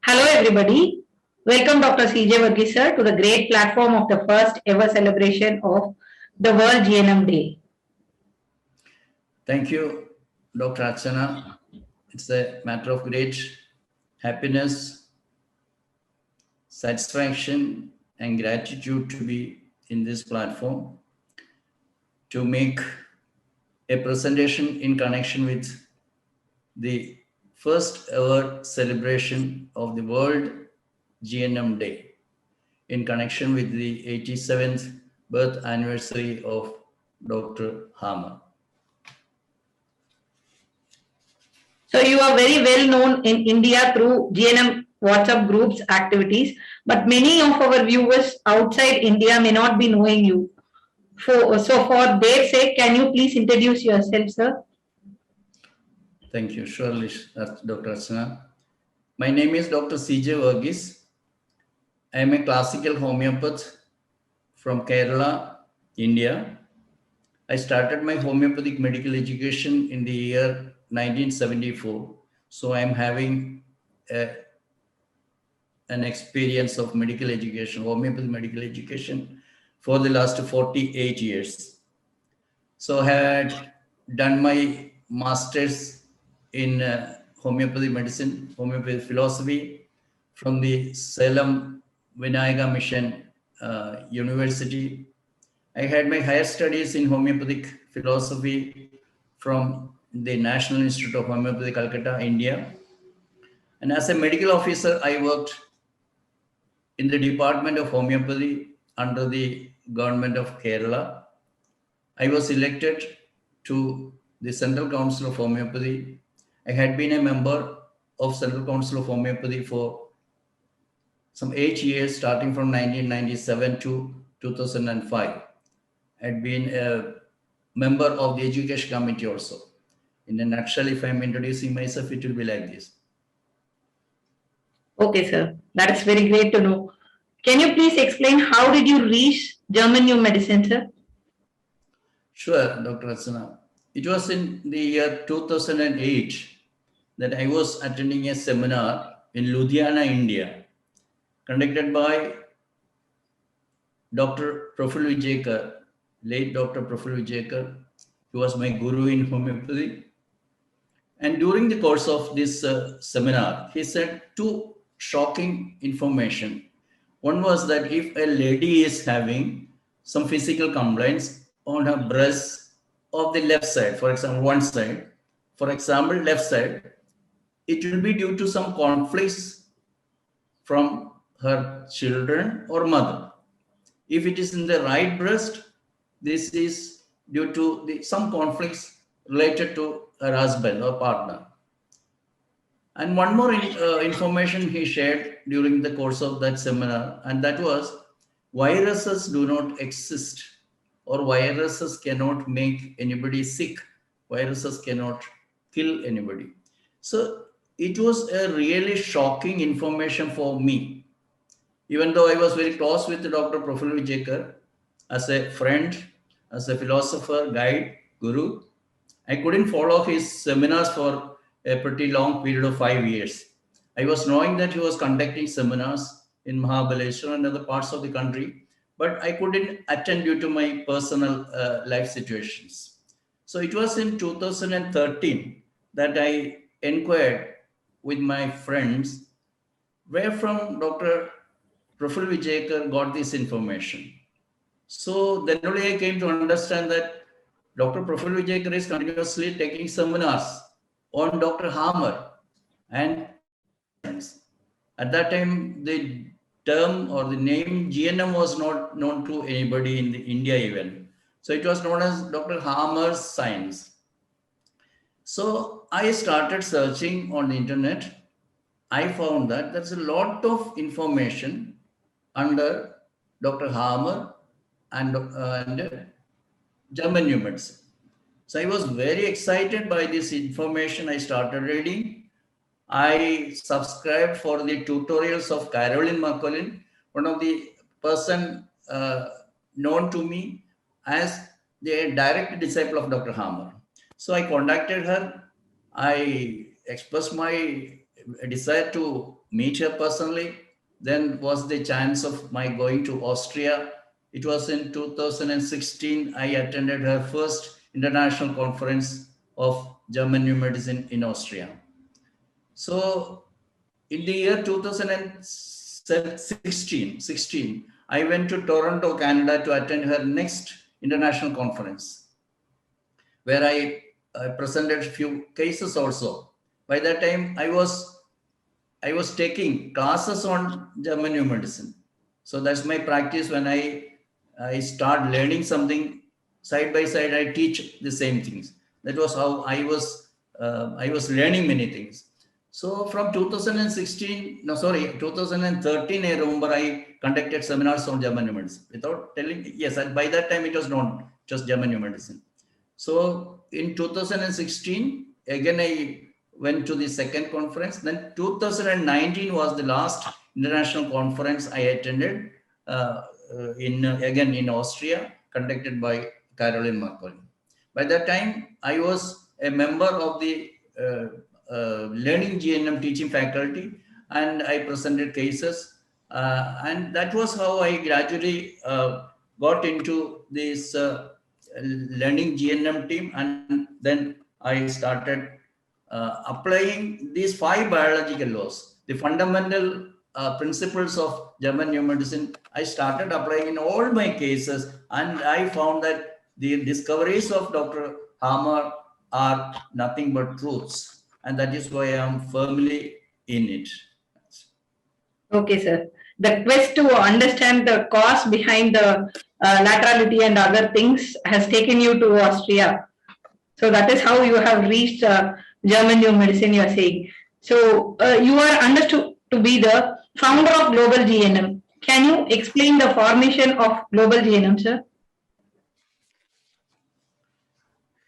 Hello everybody. Welcome Dr. CJ Varghese sir to the great platform of the first ever celebration of the World GNM Day. Thank you, Dr. Archana. It's a matter of great happiness, satisfaction, and gratitude to be in this platform to make a presentation in connection with the first ever celebration of the World GNM Day in connection with the 87th birth anniversary of Dr. Hammer. So you are very well known in India through GNM WhatsApp groups activities, but many of our viewers outside India may not be knowing you. So for their sake, can you please introduce yourself, sir? Thank you. Surely, Dr. Archana. My name is Dr. CJ Varghese. I am a classical homeopath from Kerala, India. I started my homeopathic medical education in the year 1974. So I am having an experience of medical education, homeopathic medical education for the last 48 years. So I had done my master's in homeopathic medicine, homeopathic philosophy from the Salem Vinayaka Mission University. I had my higher studies in homeopathic philosophy from the National Institute of Homoeopathy, Calcutta, India. And as a medical officer, I worked in the Department of Homoeopathy under the government of Kerala. I was elected to the Central Council of Homoeopathy. I had been a member of Central Council of Homoeopathy for some 8 years, starting from 1997 to 2005. I had been a member of the Education Committee also. In a nutshell, if I'm introducing myself, it will be like this. Okay, sir. That's very great to know. Can you please explain how did you reach German New Medicine, sir? Sure, Dr. Archana. It was in the year 2008 that I was attending a seminar in Ludhiana, India, conducted by Dr. Praful Vijayakar, late Dr. Praful Vijayakar. He was my guru in homeopathy. And during the course of this seminar, he said two shocking information. One was that if a lady is having some physical complaints on her breast of the left side, for example, one side, for example, left side, it will be due to some conflicts from her children or mother. If it is in the right breast, this is due to some conflicts related to her husband or partner. And one more information he shared during the course of that seminar, and that was viruses do not exist, or viruses cannot make anybody sick. Viruses cannot kill anybody. So it was a really shocking information for me. Even though I was very close with Dr. Praful Vijayakar as a friend, as a philosopher, guide, guru, I couldn't follow his seminars for a pretty long period of 5 years. I was knowing that he was conducting seminars in Mahabaleshwar and other parts of the country, but I couldn't attend due to my personal life situations. So it was in 2013 that I inquired with my friends where from Dr. Praful Vijayakar got this information. So then only I came to understand that Dr. Praful Vijayakar is continuously taking seminars on Dr. Hammer and at that time the term or the name GNM was not known to anybody in India even. So it was known as Dr. Hammer's science. So I started searching on the internet. I found that there's a lot of information under Dr. Hammer and German New Medicine. So I was very excited by this information. I started reading. I subscribed for the tutorials of Caroline Macaulin, one of the person known to me as the direct disciple of Dr. Hammer. So I contacted her. I expressed my decided to meet her personally. Then was the chance of my going to Austria. It was in 2016. I attended her first international conference of German New Medicine in Austria. So in the year 2016, I went to Toronto, Canada to attend her next international conference, where I presented a few cases also. By that time, I was taking classes on German New Medicine. So that's my practice. When I start learning something side by side, I teach the same things. That was how I was learning many things. So from 2013, I remember I conducted seminars on German New Medicine without telling. Yes, and by that time it was not just German New Medicine. So in 2016, again I went to the second conference. Then 2019 was the last international conference I attended in Austria, conducted by Caroline Marconi. By that time, I was a member of the Learning GNM teaching faculty, and I presented cases. And that was how I gradually got into this Learning GNM team, and then I started applying these 5 biological laws, the fundamental principles of German New Medicine. I started applying in all my cases, and I found that the discoveries of Dr. Hammer are nothing but truths, and that is why I am firmly in it. Okay, sir. The quest to understand the cause behind the laterality and other things has taken you to Austria. So that is how you have reached German New Medicine, you are saying. So you are understood to be the founder of Global GNM. Can you explain the formation of Global GNM, sir?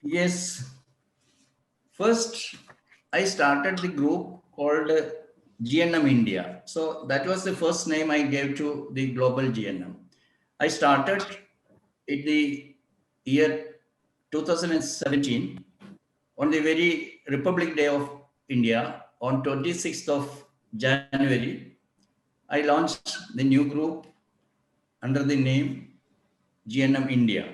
Yes. First, I started the group called GNM India. So that was the first name I gave to the Global GNM. I started in the year 2017 on the very Republic Day of India, on 26th of January. I launched the new group under the name GNM India.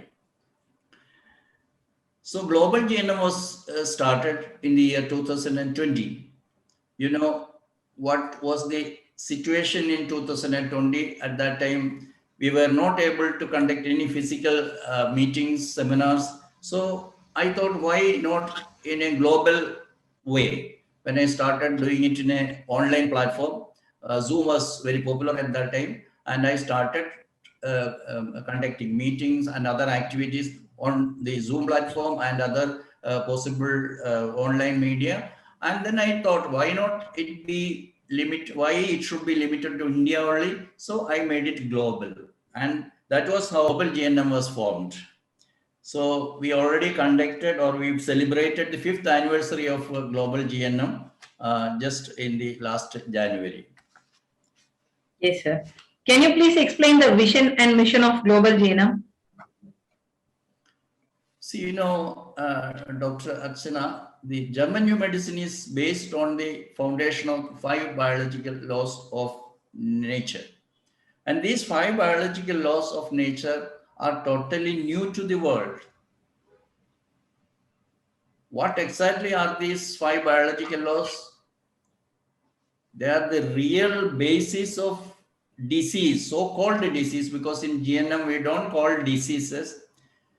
So Global GNM was started in the year 2020. You know what was the situation in 2020? At that time, we were not able to conduct any physical meetings, seminars. So I thought, why not in a global way? When I started doing it in an online platform, Zoom was very popular at that time, and I started conducting meetings and other activities on the Zoom platform and other possible online media. And then I thought, why not it be why it should be limited to India only? So I made it global, and that was how Global GNM was formed. So we already conducted, or we've celebrated the 5th anniversary of Global GNM just in the last January. Yes, sir. Can you please explain the vision and mission of Global GNM? See, Dr. Archana, the German New Medicine is based on the foundation of 5 biological laws of nature. And these 5 biological laws of nature are totally new to the world. What exactly are these 5 biological laws? They are the real basis of disease, so-called disease, because in GNM we don't call diseases.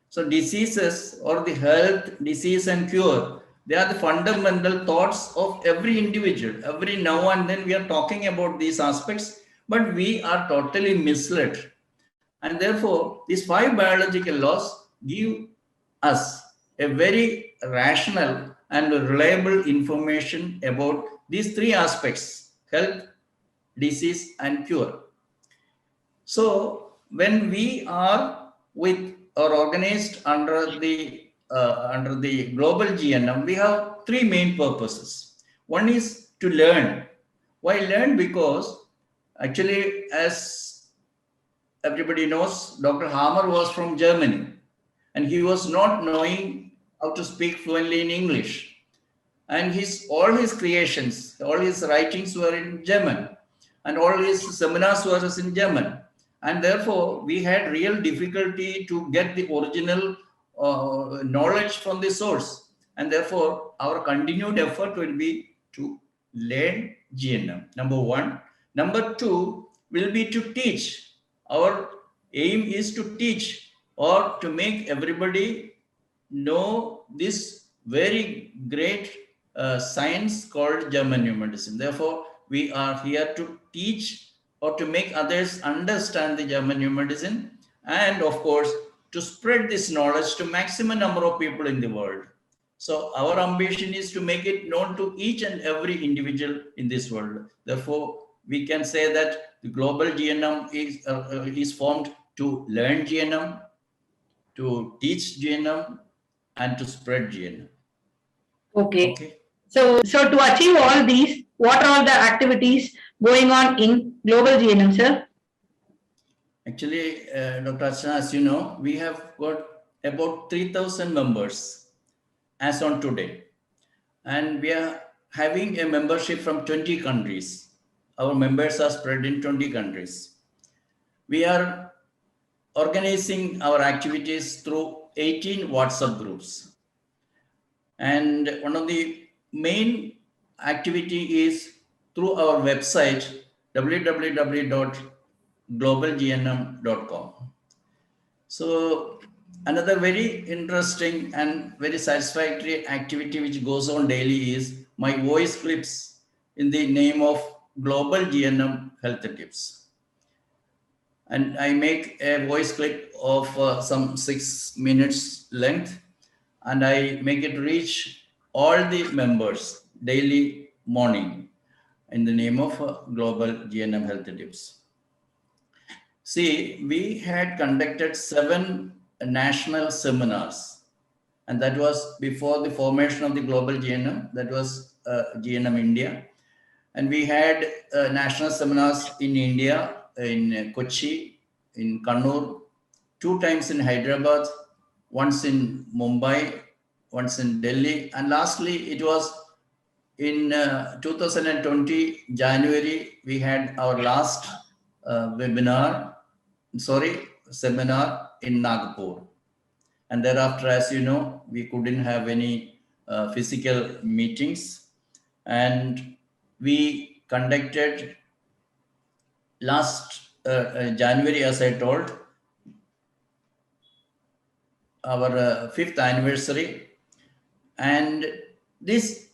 So diseases, or the health, disease and cure, they are the fundamental thoughts of every individual. Every now and then we are talking about these aspects, but we are totally misled. And therefore, these 5 biological laws give us a very rational and reliable information about these 3 aspects: health, disease, and cure. So when we are with or organized under the Global GNM, we have 3 main purposes. One is to learn. Why learn? Because actually, as everybody knows, Dr. Hammer was from Germany, and he was not knowing how to speak fluently in English. and all his creations, all his writings were in German, and all his seminars were in German. And therefore, we had real difficulty to get the original knowledge from the source. And therefore, our continued effort will be to learn GNM, number one. Number two will be to teach. Our aim is to teach or to make everybody know this very great science called German New Medicine. Therefore, we are here to teach or to make others understand the German New Medicine, and of course, to spread this knowledge to maximum number of people in the world. So our ambition is to make it known to each and every individual in this world. Therefore, we can say that the global GNM is formed to learn GNM, to teach GNM, and to spread GNM. Okay. So to achieve all these, what are all the activities going on in global GNM, sir? Actually, Dr. Archana, as you know, we have got about 3,000 members as on today. And we are having a membership from 20 countries. Our members are spread in 20 countries. We are organizing our activities through 18 WhatsApp groups. And one of the main activity is through our website, www.globalgnm.com. So another very interesting and very satisfactory activity which goes on daily is my voice clips in the name of Global GNM Health Tips. And I make a voice clip of some 6 minutes length, and I make it reach all the members daily morning in the name of Global GNM Health Tips. See, we had conducted 7 national seminars, and that was before the formation of the Global GNM, that was GNM India. And we had national seminars in India, in Kochi, in Kannur, 2 times in Hyderabad, once in Mumbai, once in Delhi, and lastly, it was in 2020, January, we had our last seminar in Nagpur. And thereafter, as you know, we couldn't have any physical meetings. And we conducted last January, as I told, our 5th anniversary. And this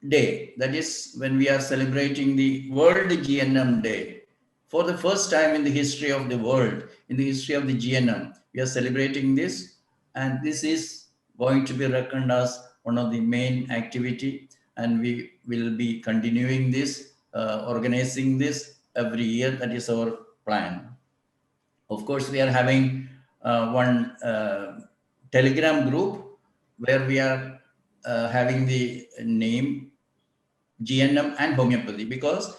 day, that is when we are celebrating the World GNM Day, for the first time in the history of the world, in the history of the GNM, we are celebrating this. And this is going to be reckoned as one of the main activity. And we will be continuing this, organizing this every year. That is our plan. Of course, we are having one Telegram group where we are having the name GNM and homeopathy, because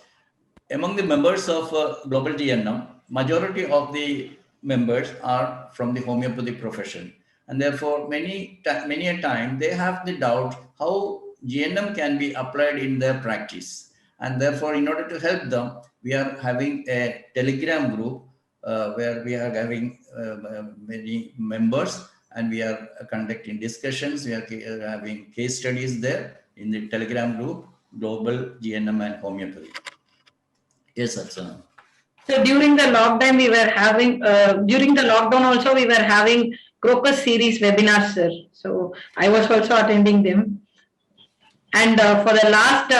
among the members of Global GNM, majority of the members are from the homeopathy profession. And therefore, many a time they have the doubt how GNM can be applied in their practice. And therefore, in order to help them, we are having a Telegram group where we are having many members, and we are conducting discussions. We are having case studies there in the Telegram group, Global GNM and Homeopathy. Yes, Archana. So during the lockdown, also we were having Crocus series webinars, sir. So I was also attending them. And for the last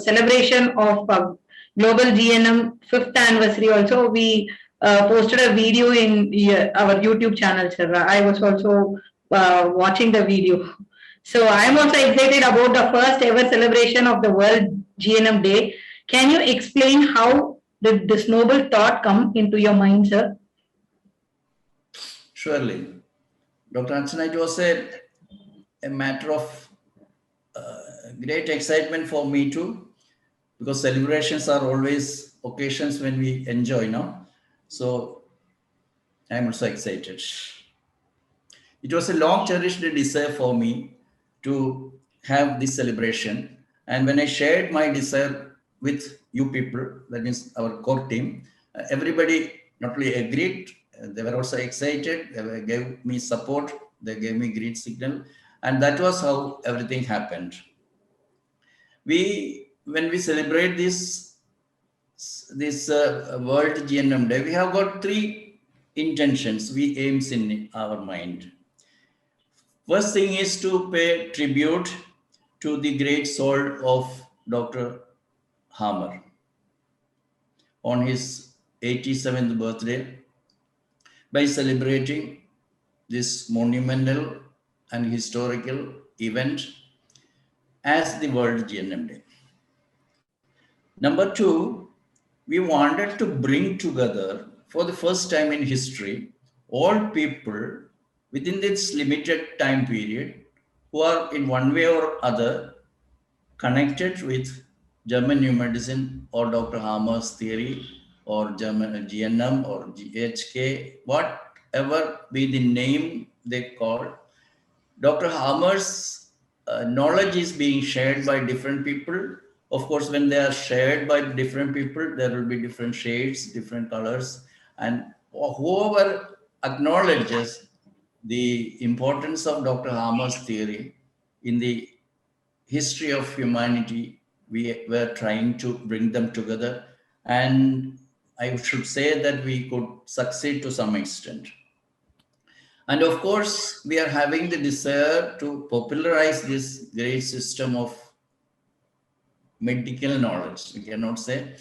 celebration of Global GNM 5th anniversary also, we posted a video in our YouTube channel, sir. I was also watching the video. So I am also excited about the first ever celebration of the World GNM Day. Can you explain how did this noble thought come into your mind, sir? Surely. Dr. Archana, it was a matter of great excitement for me too, because celebrations are always occasions when we enjoy, no? So I'm also excited. It was a long cherished desire for me to have this celebration, And when I shared my desire with you people, that means our core team, everybody not only agreed, they were also excited, gave me support, they gave me great signal, and that was how everything happened. When we celebrate this World GNM Day, we have got three intentions, we aims in our mind. First thing is to pay tribute to the great soul of Dr. Hammer on his 87th birthday by celebrating this monumental and historical event as the World GNM Day. Number two, we wanted to bring together for the first time in history all people within this limited time period who are in one way or other connected with German New Medicine or Dr. Hammer's theory or German GNM or GHK, whatever be the name they call. Dr. Hammer's knowledge is being shared by different people. Of course, when they are shared by different people, there will be different shades, different colors, and whoever acknowledges the importance of Dr. Hammer's theory in the history of humanity, we were trying to bring them together. And I should say that we could succeed to some extent. And of course, we are having the desire to popularize this great system of medical knowledge. We cannot say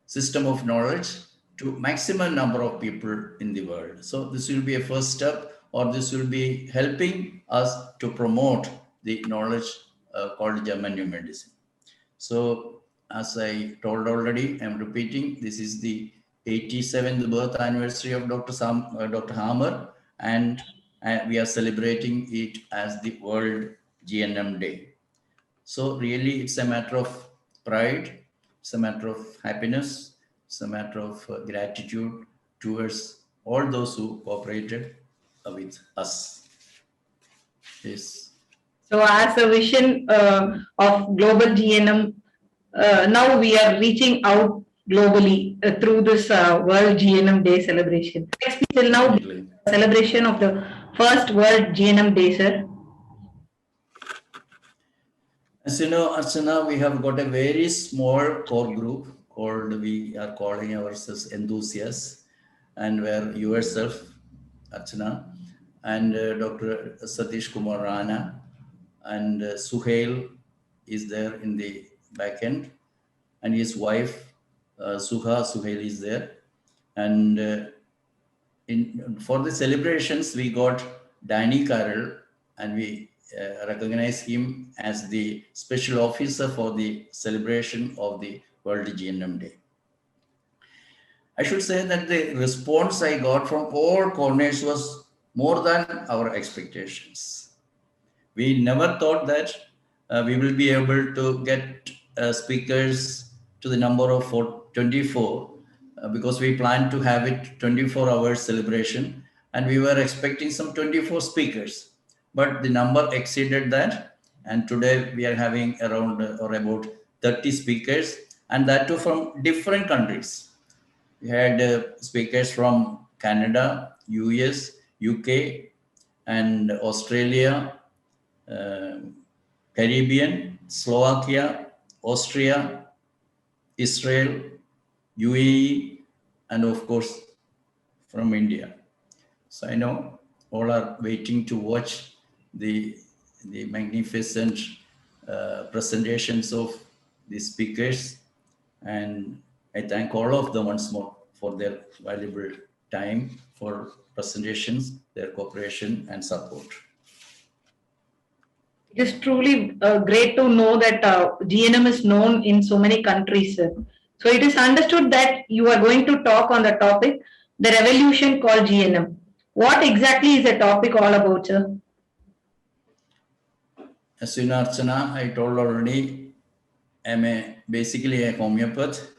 system of knowledge to maximum number of people in the world. So this will be a first step, or this will be helping us to promote the knowledge called German New Medicine. So as I told already, I'm repeating, this is the 87th birth anniversary of Dr. Hammer, and we are celebrating it as the World GNM Day. So really it's a matter of pride, it's a matter of happiness, it's a matter of gratitude towards all those who cooperated with us. Yes. So as a vision of global GNM, now we are reaching out globally through this World GNM Day celebration. Next, we will now be celebration of the first World GNM Day, sir. As you know, Archana, we have got a very small core group called, we are calling ourselves enthusiasts, and where yourself, Archana, and Dr. Satish Kumar Rana, and Suhail is there in the back end, and his wife, Suhail is there. And for the celebrations, we got Danny Carroll, and we recognize him as the special officer for the celebration of the World GNM Day. I should say that the response I got from all corners was more than our expectations. We never thought that we will be able to get speakers to the number of 24 because we planned to have it 24-hour celebration, and we were expecting some 24 speakers. But the number exceeded that, and today we are having around or about 30 speakers, and that too from different countries. We had speakers from Canada, US, UK, and Australia, Caribbean, Slovakia, Austria, Israel, UAE, and of course from India. So I know all are waiting to watch the magnificent presentations of the speakers, and I thank all of them once more for their valuable time for presentations, their cooperation and support. It is truly great to know that GNM is known in so many countries, sir. So it is understood that you are going to talk on the topic, the revolution called GNM. What exactly is the topic all about, sir? As you know, Archana, I told already, I'm basically a homeopath,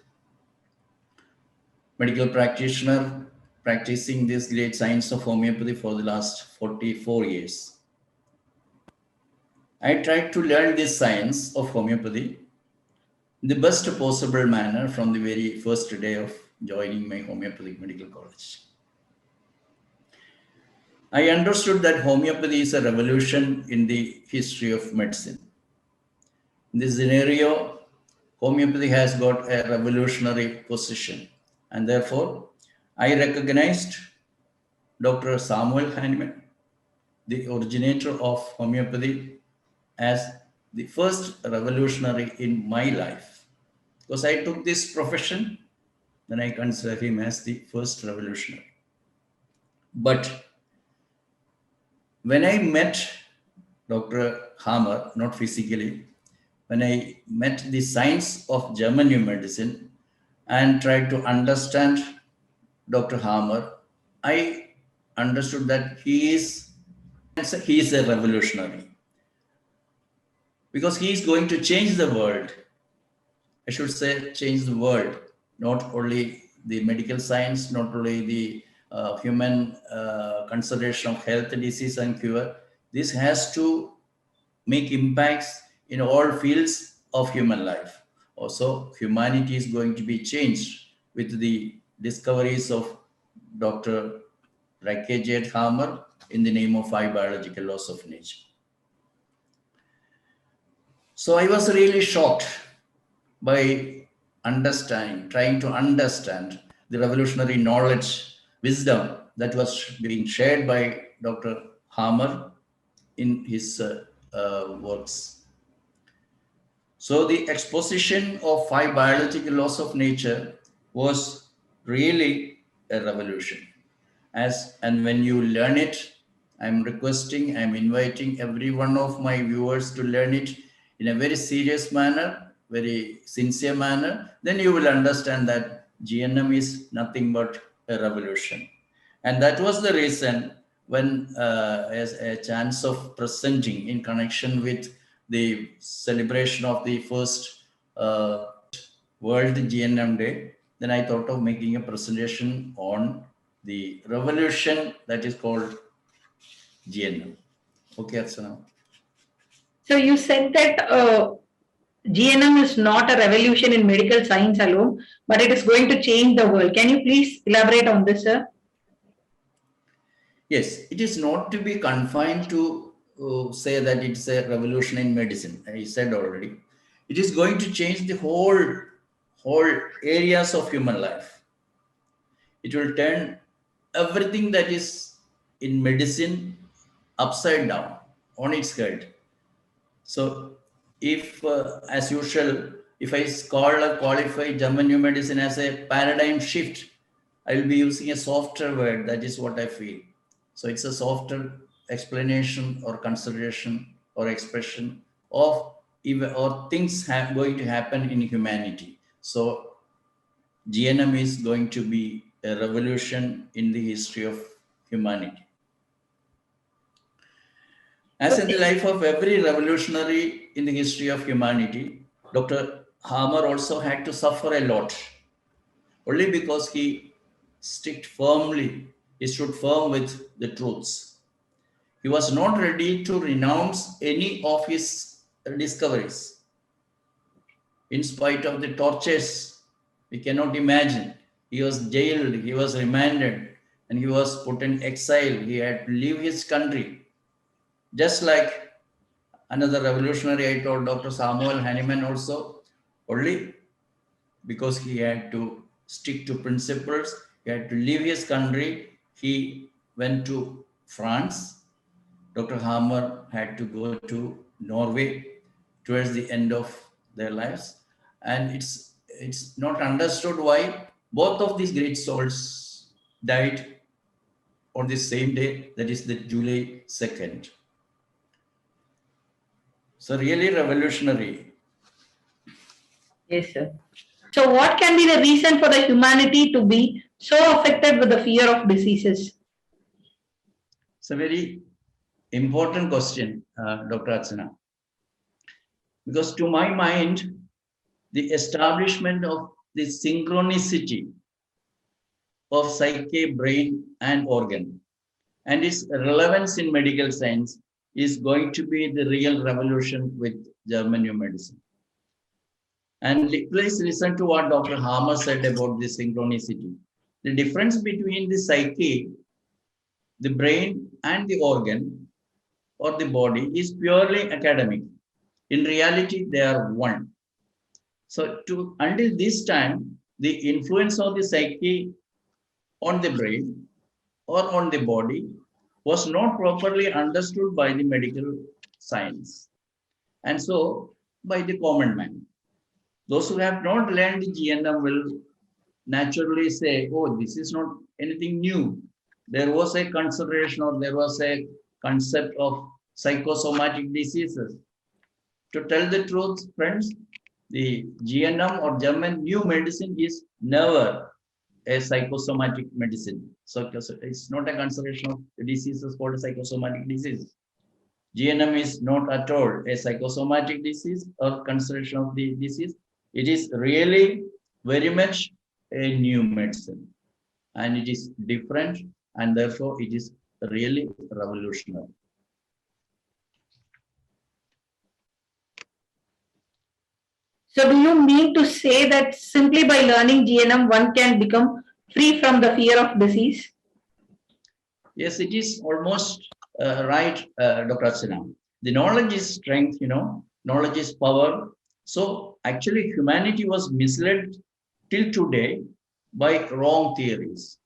medical practitioner, practicing this great science of homeopathy for the last 44 years. I tried to learn this science of homeopathy in the best possible manner from the very first day of joining my homeopathic medical college. I understood that homeopathy is a revolution in the history of medicine. In this scenario, homeopathy has got a revolutionary position, and therefore I recognized Dr. Samuel Hahnemann, the originator of homeopathy, as the first revolutionary in my life. Because I took this profession, then I consider him as the first revolutionary. But when I met Dr. Hammer, not physically, when I met the science of German New Medicine and tried to understand Dr. Hammer, I understood that he is a revolutionary because he is going to change the world. I should say change the world, not only the medical science, not only the human consideration of health, disease and cure. This has to make impacts in all fields of human life. Also, humanity is going to be changed with the discoveries of Dr. Varghese Hammer in the name of 5 biological laws of nature. So I was really shocked by trying to understand the revolutionary knowledge, wisdom that was being shared by Dr. Hammer in his works. So the exposition of 5 biological laws of nature was really a revolution. And when you learn it, I'm inviting every one of my viewers to learn it in a very serious manner, very sincere manner. Then you will understand that GNM is nothing but a revolution. And that was the reason when as a chance of presenting in connection with the celebration of the first World GNM Day, then I thought of making a presentation on the revolution that is called GNM. Okay, Archana. So you said that GNM is not a revolution in medical science alone, but it is going to change the world. Can you please elaborate on this, sir? Yes, it is not to be confined to say that it's a revolution in medicine. I said already. It is going to change the whole areas of human life. It will turn everything that is in medicine upside down on its head. So if, as usual, if I qualify German New Medicine as a paradigm shift, I will be using a softer word. That is what I feel. So it's a softer explanation or consideration or expression of things going to happen in humanity. So GNM is going to be a revolution in the history of humanity. As in the life of every revolutionary in the history of humanity, Dr. Hammer also had to suffer a lot, only because he stood firm with the truths. He was not ready to renounce any of his discoveries. In spite of the tortures, we cannot imagine. He was jailed, he was remanded, and he was put in exile. He had to leave his country. Just like another revolutionary, I told Dr. Samuel Hahnemann also, only because he had to stick to principles, he had to leave his country. He went to France. Dr. Hammer had to go to Norway towards the end of their lives. And it's not understood why both of these great souls died on the same day, that is the July 2nd. So really revolutionary. Yes, sir. So what can be the reason for the humanity to be so affected with the fear of diseases? It's a very important question, Dr. Archana. Because to my mind, the establishment of the synchronicity of psyche, brain, and organ and its relevance in medical science is going to be the real revolution with German New Medicine. And please listen to what Dr. Harmer said about the synchronicity. The difference between the psyche, the brain, and the organ or the body is purely academic. In reality, they are one. So until this time, the influence of the psyche on the brain or on the body was not properly understood by the medical science. And so by the common man. Those who have not learned the GNM will naturally say, oh, this is not anything new. There was a consideration or there was a concept of psychosomatic diseases. To tell the truth, friends, the GNM or German New Medicine is never a psychosomatic medicine. So it's not a consideration of the diseases called psychosomatic disease. GNM is not at all a psychosomatic disease or consideration of the disease. It is really very much a new medicine, and it is different, and therefore it is really revolutionary. So do you mean to say that simply by learning GNM, one can become free from the fear of disease? Yes, it is almost right, Dr. Archana. The knowledge is strength, knowledge is power. So actually humanity was misled till today by wrong theories.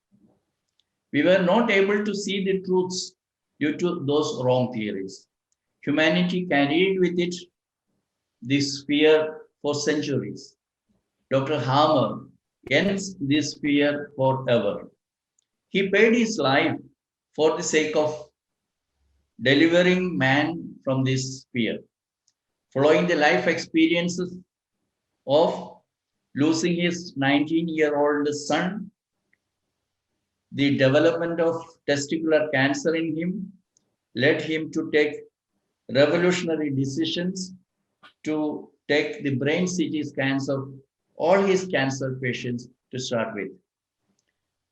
We were not able to see the truths due to those wrong theories. Humanity carried with it this fear for centuries. Dr. Harmer ends this fear forever. He paid his life for the sake of delivering man from this fear. Following the life experiences of losing his 19-year-old son, the development of testicular cancer in him led him to take revolutionary decisions to take the brain CT scans of all his cancer patients to start with.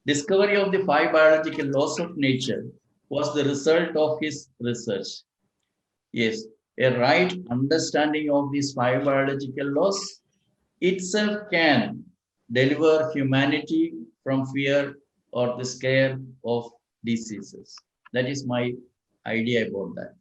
Discovery of the 5 biological laws of nature was the result of his research. Yes, a right understanding of these 5 biological laws itself can deliver humanity from fear or the scare of diseases. That is my idea about that.